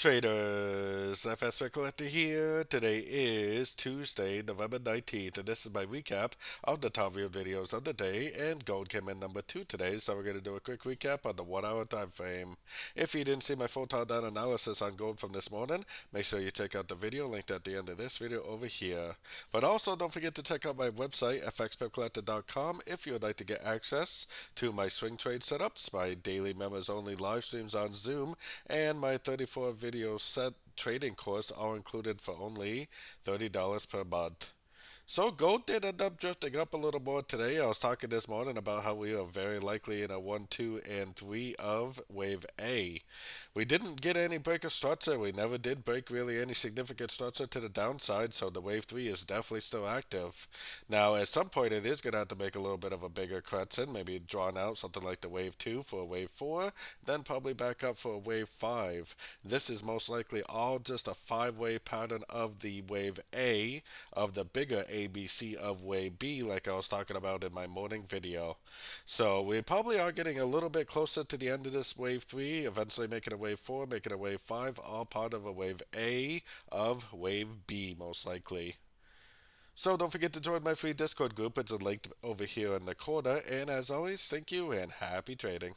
Traders, FX Pip Collector here. Today is Tuesday, November 19th, and this is my recap of the top view videos of the day. And gold came in number 2 today, so we're going to do a quick recap on the 1 hour time frame. If you didn't see my full down analysis on gold from this morning, make sure you check out the video linked at the end of this video over here. But also, don't forget to check out my website, fxpipcollector.com, if you would like to get access to my swing trade setups, my daily members only live streams on Zoom, and my 34 video set trading course, all included for only $30 per month. So gold did end up drifting up a little more today. I was talking this morning about how we are very likely in a 1, 2, and 3 of wave A. We didn't get any break of structure. We never did break really any significant structure to the downside, so the wave 3 is definitely still active. Now, at some point, it is going to have to make a little bit of a bigger correction, maybe drawn out something like the wave 2 for a wave 4, then probably back up for a wave 5. This is most likely all just a 5-way pattern of the wave A, of the bigger ABC of wave B, like I was talking about in my morning video. So we probably are getting a little bit closer to the end of this wave 3, eventually making a wave 4, making a wave 5, all part of a wave A of wave B, most likely. So don't forget to join my free Discord group. It's linked over here in the corner. And as always, thank you and happy trading.